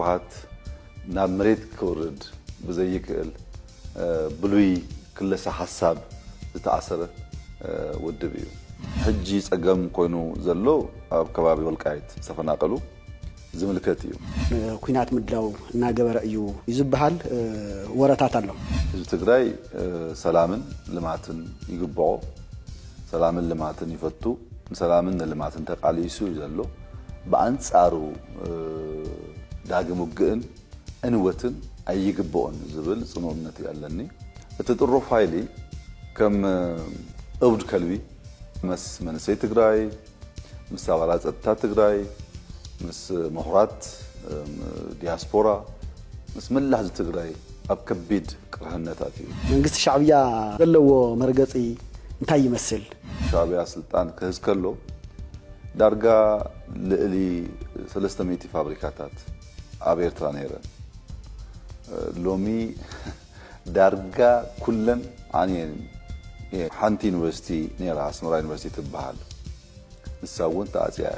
ህወሓት ናብ መሬት ክወርድ ብዘይክእል ብሉይ ክለሳ ሐሳብ ዝተኣሰረ ውድብ እዩ ሕጂ ጸገም ኮይኑ ዘሎ ኣብ ከባቢ ወልቃይት ዝተፈናቀሉ ዝምልከት እዩ ኩናት ምድላው እናገበረ እዩ ይዝብሃል ወረታት ኣሎ ህዝቢ ትግራይ ሰላምን ልማትን ይግብኦ ሰላምን ልማትን ይፈቱ ሰላምን ልማትን ተቃሊሱ ዘሎ በአንጻሩ ዳግም ውግእን እንወትን አይግብኦን ዝብል ጽኑነት ያለኒ እትጥሩ ፋይሊ ከም እብድ ከልቢ መስ መንሰይ ትግራይ ምስ አባላት ጸጥታ ትግራይ ምስ ምሁራት ዲያስፖራ ምስ መላህ ትግራይ ኣብ ከቢድ ቅርህነታት እዩ መንግስት ሻዕብያ ዘለዎ መርገጺ እንታይ ይመስል ሻዕብያ ስልጣን ክህዝ ከሎ ዳርጋ ልዕሊ 300 ፋብሪካታት ኣብ ኤርትራ ነይረን ሎሚ ዳርጋ ኩለን አንየን ሓንቲ ዩኒቨርሲቲ ነይራ አስመራ ዩኒቨርሲቲ ትበሃል ንሳውን ተኣጽያ